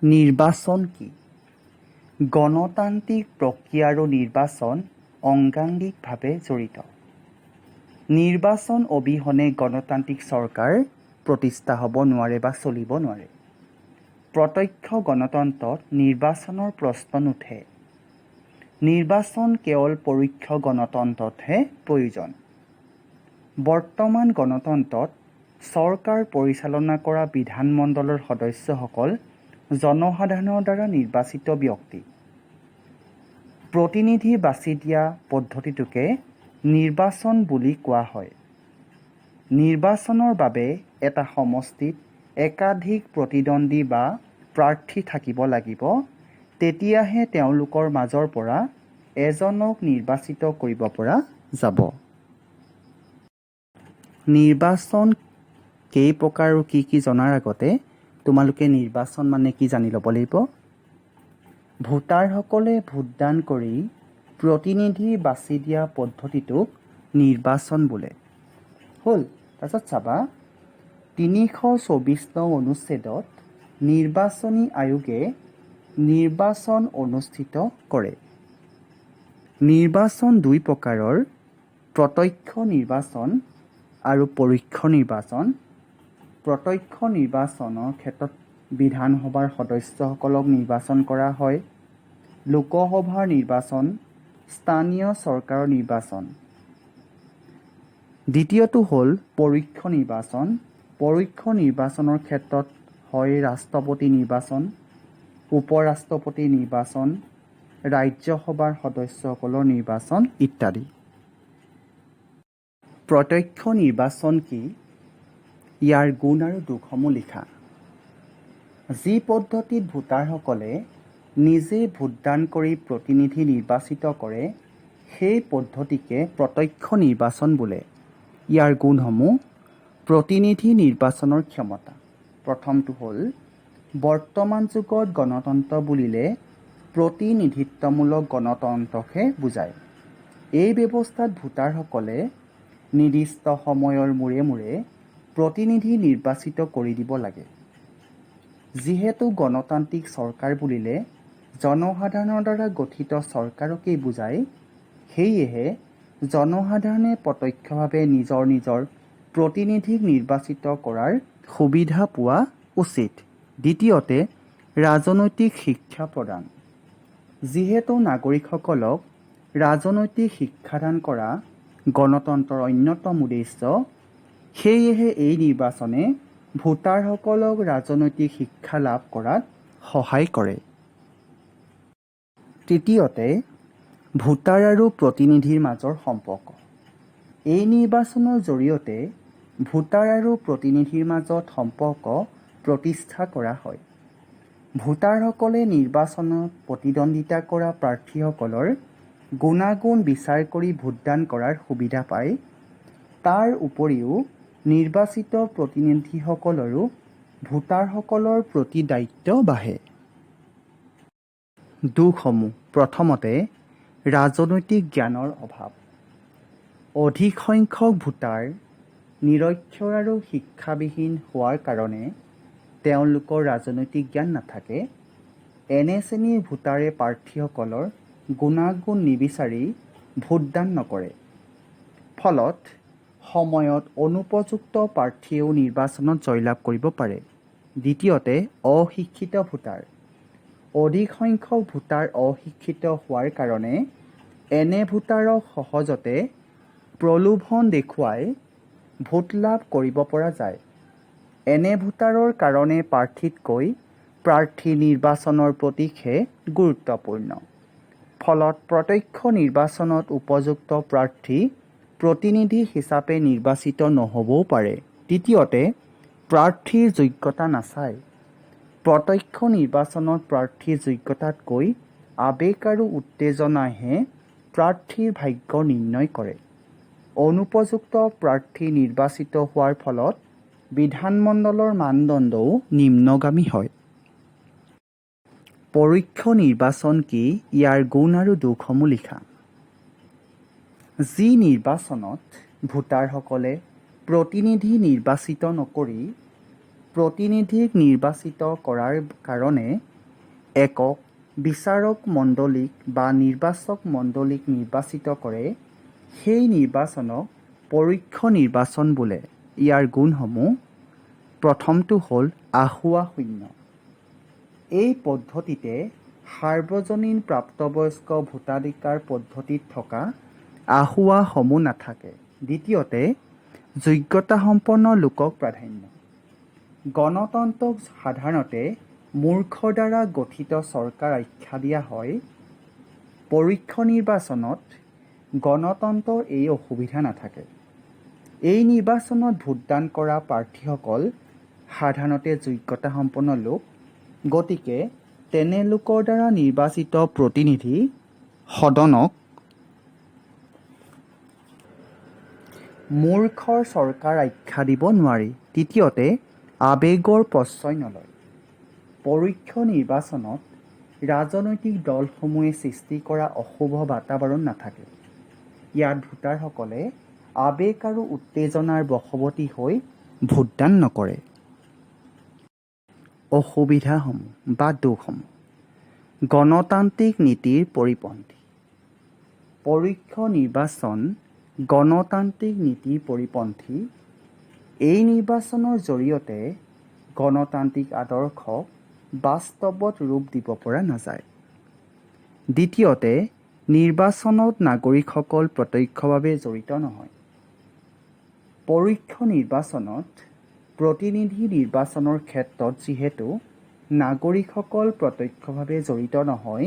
নিৰ্বাচন কি? গণতান্ত্ৰিক প্ৰক্ৰিয়া আৰু নিৰ্বাচন অংগাংগিকভাৱে জড়িত। নিৰ্বাচন অবিহনে গণতান্ত্ৰিক চৰকাৰ প্ৰতিষ্ঠা হ'ব নোৱাৰে বা চলিব নোৱাৰে। প্ৰত্যক্ষ গণতন্ত্ৰত নিৰ্বাচনৰ প্ৰশ্ন নুঠে। নিৰ্বাচন কেৱল পৰোক্ষ গণতন্ত্ৰতহে প্ৰয়োজন। বৰ্তমান গণতন্ত্ৰত চৰকাৰ পৰিচালনা কৰা বিধানমণ্ডলৰ সদস্যসকল জনসাধাৰণৰ দ্বাৰা নিৰ্বাচিত ব্যক্তি। প্ৰতিনিধি বাছি দিয়া পদ্ধতিটোকে নিৰ্বাচন বুলি কোৱা হয়। নিৰ্বাচনৰ বাবে এটা সমষ্টিত একাধিক প্ৰতিদ্বন্দ্বী বা প্ৰাৰ্থী থাকিব লাগিব, তেতিয়াহে তেওঁলোকৰ মাজৰ পৰা এজনক নিৰ্বাচিত কৰিব পৰা যাব। নিৰ্বাচন কেই প্ৰকাৰ আৰু কি কি জনাৰ আগতে তোমালোকে নিৰ্বাচন মানে কি জানি ল'ব লাগিব। ভোটাৰসকলে ভোটদান কৰি প্ৰতিনিধি বাছি দিয়া পদ্ধতিটোক নিৰ্বাচন বোলে। হ'ল, তাৰপিছত চাবা ৩২৪ নং অনুচ্ছেদত নিৰ্বাচনী আয়োগে নিৰ্বাচন অনুষ্ঠিত কৰে। নিৰ্বাচন দুই প্ৰকাৰৰ, প্ৰত্যক্ষ নিৰ্বাচন আৰু পৰোক্ষ নিৰ্বাচন। প্ৰত্যক্ষ নিৰ্বাচনৰ ক্ষেত্ৰত বিধানসভাৰ সদস্যসকলক নিৰ্বাচন কৰা হয়। লোকসভাৰ নিৰ্বাচন, স্থানীয় চৰকাৰৰ নিৰ্বাচন। দ্বিতীয়টো হ'ল পৰোক্ষ নিৰ্বাচন। পৰোক্ষ নিৰ্বাচনৰ ক্ষেত্ৰত হয় ৰাষ্ট্ৰপতি নিৰ্বাচন, উপ-ৰাষ্ট্ৰপতি নিৰ্বাচন, ৰাজ্যসভাৰ সদস্যসকলৰ নিৰ্বাচন ইত্যাদি। প্ৰত্যক্ষ নিৰ্বাচন কি? ইয়াৰ গুণ আৰু দোষসমূহ লিখা। যি পদ্ধতিত ভোটাৰসকলে নিজে ভোটদান কৰি প্ৰতিনিধি নিৰ্বাচিত কৰে, সেই পদ্ধতিকে প্ৰত্যক্ষ নিৰ্বাচন বোলে। ইয়াৰ গুণসমূহ: প্ৰতিনিধি নিৰ্বাচনৰ ক্ষমতা। প্ৰথমটো হ'ল বৰ্তমান যুগত গণতন্ত্ৰ বুলিলে প্ৰতিনিধিত্বমূলক গণতন্ত্ৰকহে বুজায়। এই ব্যৱস্থাত ভোটাৰসকলে নিৰ্দিষ্ট সময়ৰ মূৰে মূৰে প্ৰতিনিধি নিৰ্বাচিত কৰি দিব লাগে। যিহেতু গণতান্ত্ৰিক চৰকাৰ বুলিলে জনসাধাৰণৰ দ্বাৰা গঠিত চৰকাৰকেই বুজায়, সেয়েহে জনসাধাৰণে প্ৰত্যক্ষভাৱে নিজৰ নিজৰ প্ৰতিনিধিক নিৰ্বাচিত কৰাৰ সুবিধা পোৱা উচিত। দ্বিতীয়তে, ৰাজনৈতিক শিক্ষা প্ৰদান। যিহেতু নাগৰিকসকলক ৰাজনৈতিক শিক্ষাদান কৰা গণতন্ত্ৰৰ অন্যতম উদ্দেশ্য, সেয়েহে এই নিৰ্বাচনে ভোটাৰসকলক ৰাজনৈতিক শিক্ষা লাভ কৰাত সহায় কৰে। তৃতীয়তে, ভোটাৰ আৰু প্ৰতিনিধিৰ মাজৰ সম্পৰ্ক। এই নিৰ্বাচনৰ জৰিয়তে ভোটাৰ আৰু প্ৰতিনিধিৰ মাজত সম্পৰ্ক প্ৰতিষ্ঠা কৰা হয়। ভোটাৰসকলে নিৰ্বাচনত প্ৰতিদ্বন্দ্বিতা কৰা প্ৰাৰ্থীসকলৰ গুণাগুণ বিচাৰ কৰি ভোটদান কৰাৰ সুবিধা পায়। তাৰ উপৰিও নিৰ্বাচিত প্ৰতিনিধিসকলৰো ভোটাৰসকলৰ প্ৰতি দায়িত্ব বাঢ়ে। দোষসমূহ: প্ৰথমতে, ৰাজনৈতিক জ্ঞানৰ অভাৱ। অধিক সংখ্যক ভোটাৰ নিৰক্ষৰ আৰু শিক্ষাবিহীন হোৱাৰ কাৰণে তেওঁলোকৰ ৰাজনৈতিক জ্ঞান নাথাকে। এনে শ্ৰেণীৰ ভোটাৰে প্ৰাৰ্থীসকলৰ গুণাগুণ নিবিচাৰি ভোটদান নকৰে। ফলত সময়ত অনুপযুক্ত প্ৰাৰ্থীয়েও নিৰ্বাচনত জয়লাভ কৰিব পাৰে। দ্বিতীয়তে, অশিক্ষিত ভোটাৰ। অধিক সংখ্যক ভোটাৰ অশিক্ষিত হোৱাৰ কাৰণে এনে ভোটাৰক সহজতে প্ৰলোভন দেখুৱাই ভোট লাভ কৰিব পৰা যায়। এনে ভোটাৰৰ কাৰণে প্ৰাৰ্থীতকৈ প্ৰাৰ্থী নিৰ্বাচনৰ প্ৰতীকহে গুৰুত্বপূৰ্ণ। ফলত প্ৰত্যক্ষ নিৰ্বাচনত উপযুক্ত প্ৰাৰ্থী প্ৰতিনিধি হিচাপে নিৰ্বাচিত নহ'বও পাৰে। তৃতীয়তে, প্ৰাৰ্থীৰ যোগ্যতা নাচায়। প্ৰত্যক্ষ নিৰ্বাচনত প্ৰাৰ্থীৰ যোগ্যতাতকৈ আৱেগ আৰু উত্তেজনাহে প্ৰাৰ্থীৰ ভাগ্য নিৰ্ণয় কৰে। অনুপযুক্ত প্ৰাৰ্থী নিৰ্বাচিত হোৱাৰ ফলত বিধানমণ্ডলৰ মানদণ্ডও নিম্নগামী হয়। পৰোক্ষ নিৰ্বাচন কি? ইয়াৰ গুণ আৰু দোষসমূহ লিখা। যি নিৰ্বাচনত ভোটাৰসকলে প্ৰতিনিধি নিৰ্বাচিত নকৰি প্ৰতিনিধিক নিৰ্বাচিত কৰাৰ কাৰণে একক বিচাৰক মণ্ডলীক বা নিৰ্বাচক মণ্ডলীক নিৰ্বাচিত কৰে। সেই নিৰ্বাচনক পৰোক্ষ নিৰ্বাচন বোলে। ইয়াৰ গুণসমূহ: প্ৰথমটো হ'ল আসোঁৱাহ শূন্য। এই পদ্ধতিতে সাৰ্বজনীন প্ৰাপ্তবয়স্ক ভোটাধিকাৰ পদ্ধতিত থকা আসোঁৱাহসমূহ নাথাকে। দ্বিতীয়তে, যোগ্যতাসম্পন্ন লোকক প্ৰাধান্য। গণতন্ত্ৰক সাধাৰণতে মূৰ্খৰ দ্বাৰা গঠিত চৰকাৰ আখ্যা দিয়া হয়। পৰোক্ষ নিৰ্বাচনত গণতন্ত্ৰৰ এই অসুবিধা নাথাকে। এই নিৰ্বাচনত ভোটদান কৰা প্ৰাৰ্থীসকল সাধাৰণতে যোগ্যতাসম্পন্ন লোক। গতিকে তেনে লোকৰ দ্বাৰা নিৰ্বাচিত প্ৰতিনিধি সদনক মূৰ্খৰ চৰকাৰ আখ্যা দিব নোৱাৰি। তৃতীয়তে, আৱেগৰ প্ৰশ্ৰয় নলয়। পৰোক্ষ নিৰ্বাচনত ৰাজনৈতিক দলসমূহে সৃষ্টি কৰা অশুভ বাতাবৰণ নাথাকে। ইয়াত ভোটাৰসকলে আৱেগ আৰু উত্তেজনাৰ বশৱৰ্তী হৈ ভোটদান নকৰে। অসুবিধাসমূহ বা দোষসমূহ: গণতান্ত্ৰিক নীতিৰ পৰিপন্থী। পৰোক্ষ নিৰ্বাচন গণতান্ত্ৰিক নীতিৰ পৰিপন্থী। এই নিৰ্বাচনৰ জৰিয়তে গণতান্ত্ৰিক আদৰ্শক বাস্তৱত ৰূপ দিব পৰা নাযায়। দ্বিতীয়তে, নিৰ্বাচনত নাগৰিকসকল প্ৰত্যক্ষভাৱে জড়িত নহয়। পৰোক্ষ নিৰ্বাচনত প্ৰতিনিধি নিৰ্বাচনৰ ক্ষেত্ৰত যিহেতু নাগৰিকসকল প্ৰত্যক্ষভাৱে জড়িত নহয়,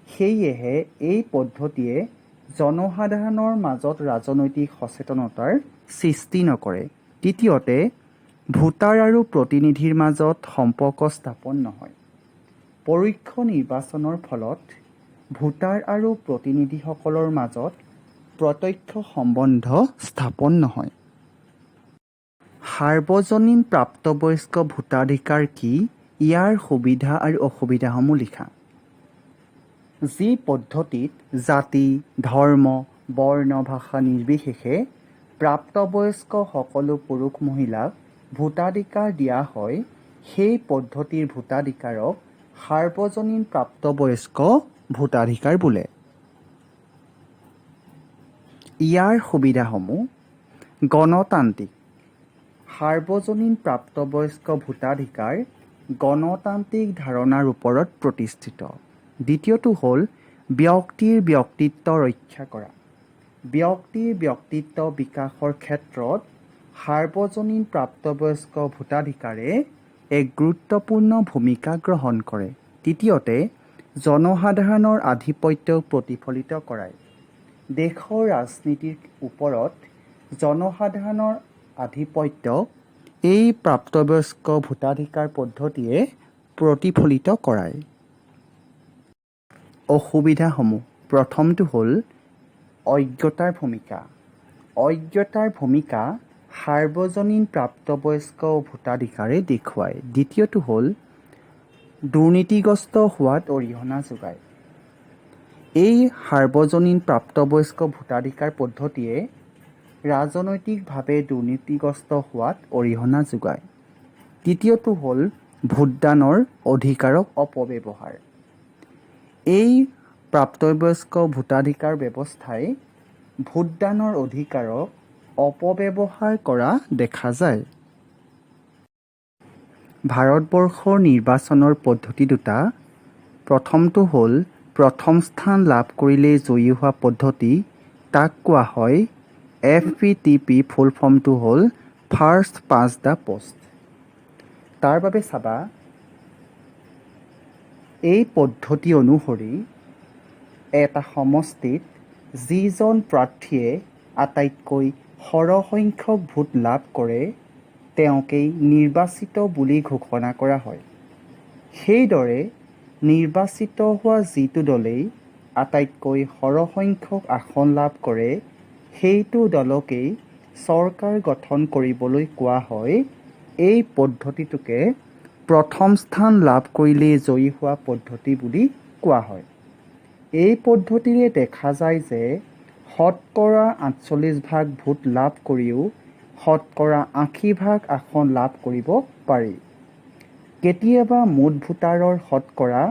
সেয়েহে এই পদ্ধতিয়ে জনসাধাৰণৰ মাজত ৰাজনৈতিক সচেতনতাৰ সৃষ্টি নকৰে। তৃতীয়তে, ভোটাৰ আৰু প্ৰতিনিধিৰ মাজত সম্পৰ্ক স্থাপন নহয়। পৰোক্ষ নিৰ্বাচনৰ ফলত ভোটাৰ আৰু প্ৰতিনিধিসকলৰ মাজত প্ৰত্যক্ষ সম্বন্ধ স্থাপন নহয়। সাৰ্বজনীন প্ৰাপ্তবয়স্ক ভোটাধিকাৰ কি? ইয়াৰ সুবিধা আৰু অসুবিধাসমূহ লিখা। যি পদ্ধতিত জাতি, ধৰ্ম, বৰ্ণ, ভাষা নিৰ্বিশেষে প্ৰাপ্তবয়স্ক সকলো পুৰুষ মহিলাক ভোটাধিকাৰ দিয়া হয়, সেই পদ্ধতিৰ ভোটাধিকাৰক সাৰ্বজনীন প্ৰাপ্তবয়স্ক ভোটাধিকাৰ বোলে। ইয়াৰ সুবিধাসমূহ: গণতান্ত্ৰিক। সাৰ্বজনীন প্ৰাপ্তবয়স্ক ভোটাধিকাৰ গণতান্ত্ৰিক ধাৰণাৰ ওপৰত প্ৰতিষ্ঠিত। দ্বিতীয়টো হ'ল ব্যক্তিৰ ব্যক্তিত্ব ৰক্ষা কৰা। ব্যক্তিৰ ব্যক্তিত্ব বিকাশৰ ক্ষেত্ৰত সাৰ্বজনীন প্ৰাপ্তবয়স্ক ভোটাধিকাৰে এক গুৰুত্বপূৰ্ণ ভূমিকা গ্ৰহণ কৰে। তৃতীয়তে, জনসাধাৰণৰ আধিপত্যক প্ৰতিফলিত কৰায়। দেশৰ ৰাজনীতিৰ ওপৰত জনসাধাৰণৰ আধিপত্যক এই প্ৰাপ্তবয়স্ক ভোটাধিকাৰ পদ্ধতিয়ে প্ৰতিফলিত কৰায়। অসুবিধাসমূহ: প্ৰথমটো হ'ল অজ্ঞতাৰ ভূমিকা। অজ্ঞতাৰ ভূমিকা সাৰ্বজনীন প্ৰাপ্তবয়স্ক ভোটাধিকাৰে দেখুৱায়। দ্বিতীয়টো হ'ল দুৰ্নীতিগ্ৰস্ত হোৱাত অৰিহণা যোগায়। এই সাৰ্বজনীন প্ৰাপ্তবয়স্ক ভোটাধিকাৰ পদ্ধতিয়ে ৰাজনৈতিকভাৱে দুৰ্নীতিগ্ৰস্ত হোৱাত অৰিহণা যোগায়। তৃতীয়টো হ'ল ভোটদানৰ অধিকাৰক অপব্যৱহাৰ। এই প্ৰাপ্তবয়স্ক ভোটাধিকাৰ ব্যৱস্থাই ভোটদানৰ অধিকাৰক অপব্যৱহাৰ কৰা দেখা যায়। ভাৰতবৰ্ষৰ নিৰ্বাচনৰ পদ্ধতি দুটা। প্ৰথমটো হ'ল প্ৰথম স্থান লাভ কৰিলেই জয়ী হোৱা পদ্ধতি। তাক কোৱা হয় FPTP। ফুল ফৰ্মটো হ'ল ফাৰ্ষ্ট পাষ্ট দ্য পোষ্ট। তাৰ বাবে চাবা, এই পদ্ধতি অনুসৰি এটা সমষ্টিত যিজন প্ৰাৰ্থীয়ে আটাইতকৈ সৰহসংখ্যক ভোট লাভ কৰে তেওঁকেই নিৰ্বাচিত বুলি ঘোষণা কৰা হয়। সেইদৰে নিৰ্বাচিত হোৱা যিটো দলেই আটাইতকৈ সৰহসংখ্যক আসন লাভ কৰে সেইটো দলকেই চৰকাৰ গঠন কৰিবলৈ কোৱা হয়। এই পদ্ধতিটোকে প্ৰথম স্থান লাভ কৰিলেই জয়ী হোৱা পদ্ধতি বুলি কোৱা হয়। এই পদ্ধতিৰে দেখা যায় যে শতকৰা 48% ভোট লাভ কৰিও শতকৰা ৮০% আসন লাভ কৰিব পাৰি। কেতিয়াবা মুঠ ভোটাৰৰ শতকৰা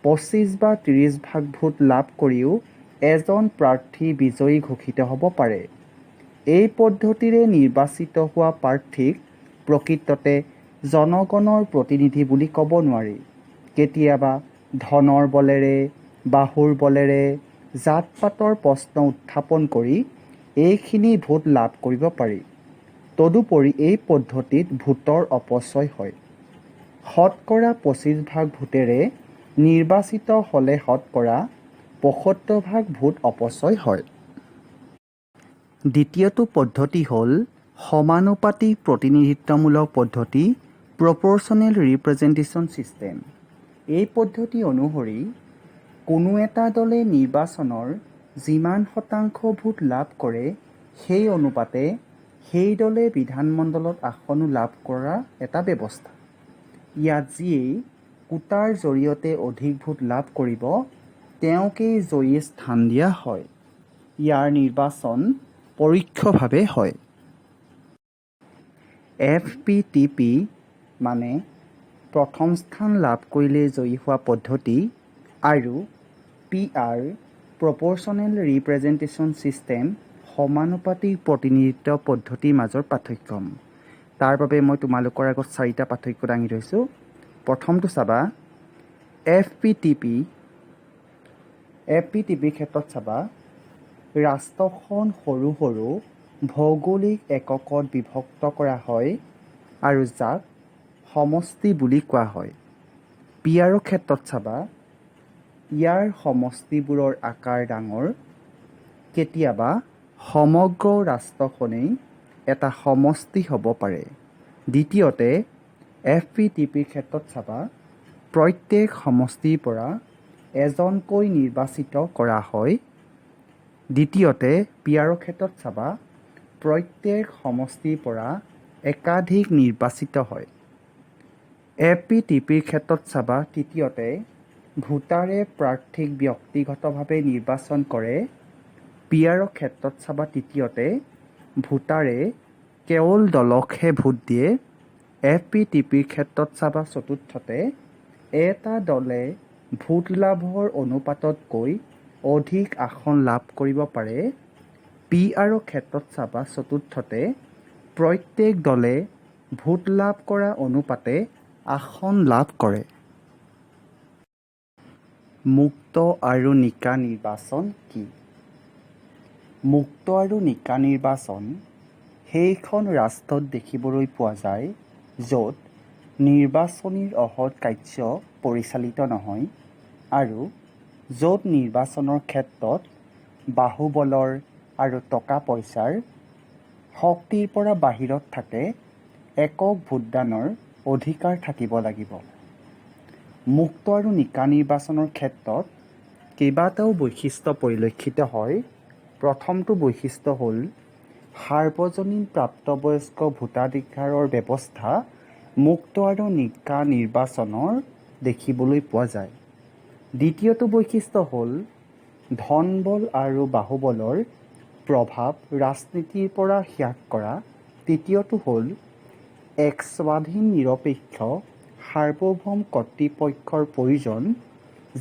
২৫ বা ৩০% ভোট লাভ কৰিও এজন প্ৰাৰ্থী বিজয়ী ঘোষিত হ'ব পাৰে। এই পদ্ধতিৰে নিৰ্বাচিত হোৱা প্ৰাৰ্থীক প্ৰকৃততে জনগণৰ প্ৰতিনিধি বুলি ক'ব নোৱাৰি। কেতিয়াবা ধনৰ বলেৰে, বাহুৰ বলেৰে, জাত-পাতৰ প্ৰশ্ন উত্থাপন কৰি এইখিনি ভোট লাভ কৰিব পাৰি। তদুপৰি এই পদ্ধতিত ভোটৰ অপচয় হয়। শতকৰা ২৫% ভোটেৰে নিৰ্বাচিত হ'লে শতকৰা ৭৫% ভোট অপচয় হয়। দ্বিতীয়টো পদ্ধতি হ'ল সমানুপাতিক প্ৰতিনিধিত্বমূলক পদ্ধতি প্ৰপ'ৰ্চনেল ৰিপ্ৰেজেণ্টেশ্যন ছিষ্টেম। এই পদ্ধতি অনুসৰি কোনো এটা দলে নিৰ্বাচনৰ যিমান শতাংশ ভোট লাভ কৰে সেই অনুপাতে সেই দলে বিধানমণ্ডলত আসনো লাভ কৰা এটা ব্যৱস্থা। ইয়াত যিয়েই কোটাৰ জৰিয়তে অধিক ভোট লাভ কৰিব তেওঁকেই জয়ী স্থান দিয়া হয়। ইয়াৰ নিৰ্বাচন পৰোক্ষভাৱে হয়। FPTP মানে প্ৰথম স্থান লাভ কৰিলে জয়ী হোৱা পদ্ধতি আৰু PR প্ৰপ'ৰ্চনেল ৰিপ্ৰেজেণ্টেশ্যন ছিষ্টেম সমানুপাতিক প্ৰতিনিধিত্ব পদ্ধতিৰ মাজৰ পাৰ্থক্য। তাৰ বাবে মই তোমালোকৰ আগত 4টা পাৰ্থক্য দাঙি ধৰিছোঁ। প্ৰথমটো চাবা FPTPৰ ক্ষেত্ৰত চাবা ৰাষ্ট্ৰখন সৰু সৰু ভৌগোলিক এককত বিভক্ত কৰা হয় আৰু যাক সমষ্টি বুলি কোৱা হয়। PRৰ ক্ষেত্ৰত চাবা ইয়াৰ সমষ্টিবোৰৰ আকাৰ ডাঙৰ। কেতিয়াবা সমগ্ৰ ৰাষ্ট্ৰখনেই এটা সমষ্টি হ'ব পাৰে। দ্বিতীয়তে FPTPৰ ক্ষেত্ৰত চাবা প্ৰত্যেক সমষ্টিৰ পৰা এজনকৈ নিৰ্বাচিত কৰা হয়। দ্বিতীয়তে PRৰ ক্ষেত্ৰত চাবা প্ৰত্যেক সমষ্টিৰ পৰা একাধিক নিৰ্বাচিত হয়। FPTPৰ ক্ষেত্ৰত চাবা তৃতীয়তে ভোটাৰে প্ৰাৰ্থীক ব্যক্তিগতভাৱে নিৰ্বাচন কৰে। PRৰ ক্ষেত্ৰত চাবা তৃতীয়তে ভোটাৰে কেৱল দলকহে ভোট দিয়ে। FPTPৰ ক্ষেত্ৰত চাবা চতুৰ্থতে এটা দলে ভোট লাভৰ অনুপাততকৈ অধিক আসন লাভ কৰিব পাৰে। PRৰ ক্ষেত্ৰত চাবা চতুৰ্থতে প্ৰত্যেক দলে ভোট লাভ কৰা অনুপাতে আসন লাভ কৰে। মুক্ত আৰু নিকা নিৰ্বাচন কি? মুক্ত আৰু নিকা নিৰ্বাচন সেইখন ৰাষ্ট্ৰত দেখিবলৈ পোৱা যায় য'ত নিৰ্বাচনীৰ অহৎ কাৰ্য পৰিচালিত নহয় আৰু য'ত নিৰ্বাচনৰ ক্ষেত্ৰত বাহুবলৰ আৰু টকা পইচাৰ শক্তিৰ পৰা বাহিৰত থাকে একক ভোটদানৰ অধিকাৰ থাকিব লাগিব। মুক্ত আৰু নিকা নিৰ্বাচনৰ ক্ষেত্ৰত কেইবাটাও বৈশিষ্ট্য পৰিলক্ষিত হয়। প্ৰথমটো বৈশিষ্ট্য হ'ল সাৰ্বজনীন প্ৰাপ্তবয়স্ক ভোটাধিকাৰৰ ব্যৱস্থা মুক্ত আৰু নিকা নিৰ্বাচনৰ দেখিবলৈ পোৱা যায়। দ্বিতীয়টো বৈশিষ্ট্য হ'ল ধনবল আৰু বাহুবলৰ প্ৰভাৱ ৰাজনীতিৰ পৰা হ্ৰাস কৰা। তৃতীয়টো হ'ল এক স্বাধীন নিৰপেক্ষ সাৰ্বভৌম কৰ্তৃপক্ষৰ প্ৰয়োজন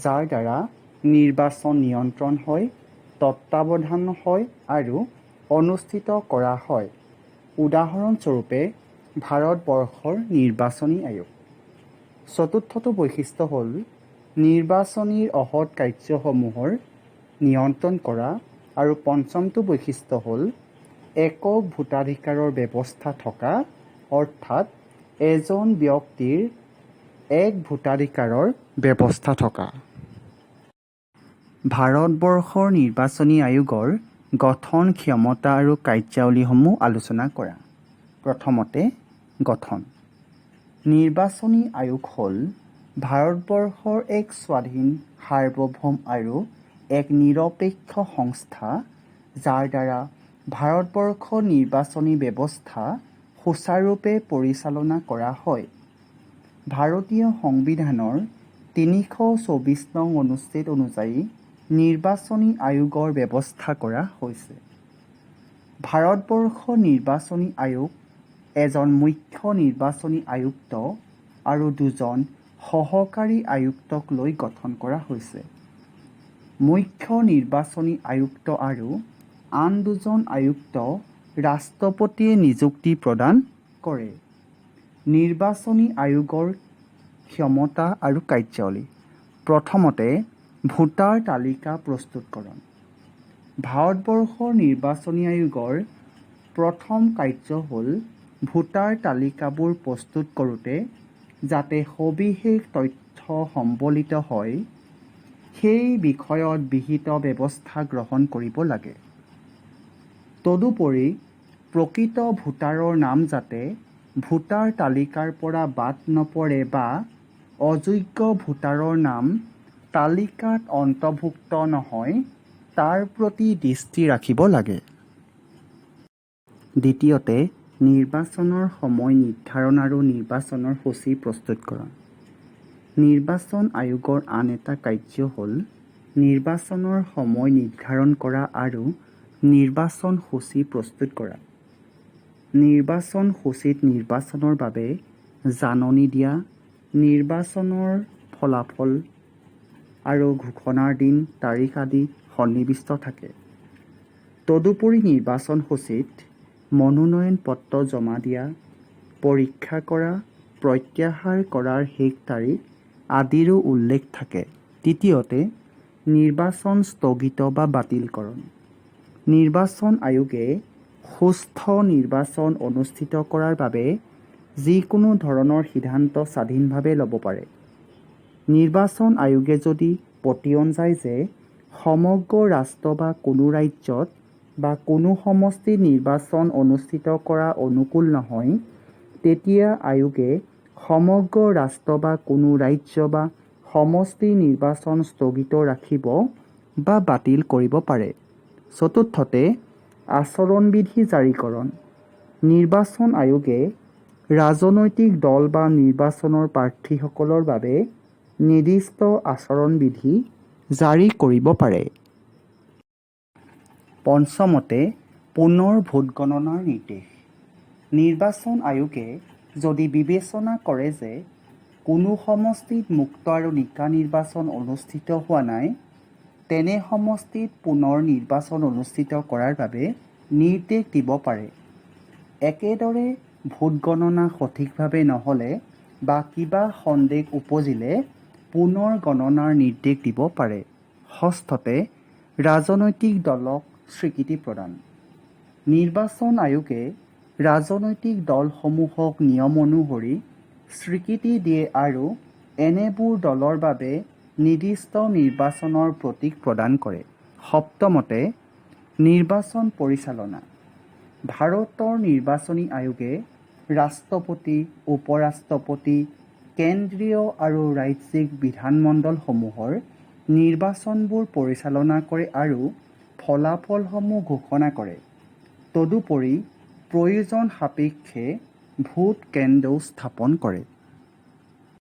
যাৰ দ্বাৰা নিৰ্বাচন নিয়ন্ত্ৰণ হয়, তত্ত্বাৱধান হয় আৰু অনুষ্ঠিত কৰা হয়। উদাহৰণস্বৰূপে ভাৰতবৰ্ষৰ নিৰ্বাচনী আয়োগ। চতুৰ্থটো বৈশিষ্ট্য হ'ল নিৰ্বাচনীৰ অহৎ কাৰ্যসমূহৰ নিয়ন্ত্ৰণ কৰা আৰু পঞ্চমটো বৈশিষ্ট্য হ'ল একক ভোটাধিকাৰৰ ব্যৱস্থা থকা, অৰ্থাৎ এজন ব্যক্তিৰ এক ভোটাধিকাৰৰ ব্যৱস্থা থকা। ভাৰতবৰ্ষৰ নিৰ্বাচনী আয়োগৰ গঠন, ক্ষমতা আৰু কাৰ্যাৱলীসমূহ আলোচনা কৰা। প্ৰথমতে গঠন। নিৰ্বাচনী আয়োগ হ'ল ভাৰতবৰ্ষৰ এক স্বাধীন, সাৰ্বভৌম আৰু এক নিৰপেক্ষ সংস্থা যাৰ দ্বাৰা ভাৰতবৰ্ষৰ নিৰ্বাচনী ব্যৱস্থা সুচাৰুৰূপে পৰিচালনা কৰা হয়। ভাৰতীয় সংবিধানৰ ৩২৪ নং অনুচ্ছেদ অনুযায়ী নিৰ্বাচনী আয়োগৰ ব্যৱস্থা কৰা হৈছে। ভাৰতবৰ্ষ নিৰ্বাচনী আয়োগ এজন মুখ্য নিৰ্বাচনী আয়ুক্ত আৰু দুজন সহকাৰী আয়ুক্তক লৈ গঠন কৰা হৈছে। মুখ্য নিৰ্বাচনী আয়ুক্ত আৰু আন দুজন আয়ুক্ত ৰাষ্ট্ৰপতিয়ে নিযুক্তি প্ৰদান কৰে। নিৰ্বাচনী আয়োগৰ ক্ষমতা আৰু কাৰ্যাৱলী। প্ৰথমতে, ভোটাৰ তালিকা প্ৰস্তুতকৰণ। ভাৰতবৰ্ষৰ নিৰ্বাচনী আয়োগৰ প্ৰথম কাৰ্য হ'ল ভোটাৰ তালিকাবোৰ প্ৰস্তুত কৰোঁতে যাতে সবিশেষ তথ্য সম্বলিত হয় সেই বিষয়ত বিহিত ব্যৱস্থা গ্ৰহণ কৰিব লাগে। তদুপৰি প্ৰকৃত ভোটাৰৰ নাম যাতে ভোটাৰ তালিকাৰ পৰা বাদ নপৰে বা অযোগ্য ভোটাৰৰ নাম তালিকাত অন্তৰ্ভুক্ত নহয় তাৰ প্ৰতি দৃষ্টি ৰাখিব লাগে। দ্বিতীয়তে, নিৰ্বাচনৰ সময় নিৰ্ধাৰণ আৰু নিৰ্বাচনৰ সূচী প্ৰস্তুতকৰণ। নিৰ্বাচন আয়োগৰ আন এটা কাৰ্য হ'ল নিৰ্বাচনৰ সময় নিৰ্ধাৰণ কৰা আৰু নিৰ্বাচন সূচী প্ৰস্তুত কৰা। নিৰ্বাচন সূচীত নিৰ্বাচনৰ বাবে জাননী দিয়া, নিৰ্বাচনৰ ফলাফল আৰু ঘোষণাৰ দিন তাৰিখ আদি সন্নিৱিষ্ট থাকে। তদুপৰি নিৰ্বাচন সূচীত মনোনয়ন পত্ৰ জমা দিয়া, পৰীক্ষা কৰা, প্ৰত্যাহাৰ কৰাৰ শেষ তাৰিখ আদিৰো উল্লেখ থাকে। তৃতীয়তে, নিৰ্বাচন স্থগিত বা বাতিলকৰণ। নিৰ্বাচন আয়োগে সুস্থ নিৰ্বাচন অনুষ্ঠিত কৰাৰ বাবে যিকোনো ধৰণৰ সিদ্ধান্ত স্বাধীনভাৱে ল'ব পাৰে। নিৰ্বাচন আয়োগে যদি পতিয়ন যায় যে সমগ্ৰ ৰাষ্ট্ৰ বা কোনো ৰাজ্যত বা কোনো সমষ্টিত নিৰ্বাচন অনুষ্ঠিত কৰা অনুকূল নহয়, তেতিয়া আয়োগে সমগ্ৰ ৰাষ্ট্ৰ বা কোনো ৰাজ্য বা সমষ্টিৰ নিৰ্বাচন স্থগিত ৰাখিব বা বাতিল কৰিব পাৰে। চতুৰ্থতে, আচৰণবিধি জাৰিকৰণ। নিৰ্বাচন আয়োগে ৰাজনৈতিক দল বা নিৰ্বাচনৰ প্ৰাৰ্থীসকলৰ বাবে নিৰ্দিষ্ট আচৰণবিধি জাৰি কৰিব পাৰে। পঞ্চমতে, পুনৰ ভোট গণনাৰ নিৰ্দেশ। নিৰ্বাচন আয়োগে যদি বিবেচনা কৰে যে কোনো সমষ্টিত মুক্ত আৰু নিকা নিৰ্বাচন অনুষ্ঠিত হোৱা নাই, তেনে সমষ্টিত পুনৰ নিৰ্বাচন অনুষ্ঠিত কৰাৰ বাবে নিৰ্দেশ দিব পাৰে। একেদৰে ভোট গণনা সঠিকভাৱে নহ'লে বা কিবা সন্দেহ উপজিলে পুনৰ গণনাৰ নিৰ্দেশ দিব পাৰে। ষষ্ঠতে, ৰাজনৈতিক দলক স্বীকৃতি প্ৰদান। নিৰ্বাচন আয়োগে ৰাজনৈতিক দলসমূহক নিয়ম অনুসৰি স্বীকৃতি দিয়ে আৰু এনেবোৰ দলৰ বাবে নিৰ্দিষ্ট নিৰ্বাচনৰ প্ৰতীক প্ৰদান কৰে। সপ্তমতে, নিৰ্বাচন পৰিচালনা। ভাৰতৰ নিৰ্বাচনী আয়োগে ৰাষ্ট্ৰপতি, উপ-ৰাষ্ট্ৰপতি, কেন্দ্ৰীয় আৰু ৰাজ্যিক বিধানমণ্ডলসমূহৰ নিৰ্বাচনবোৰ পৰিচালনা কৰে আৰু ফলাফলসমূহ ঘোষণা কৰে। তদুপৰি প্ৰয়োজন সাপেক্ষে ভোট কেন্দ্ৰও স্থাপন কৰে।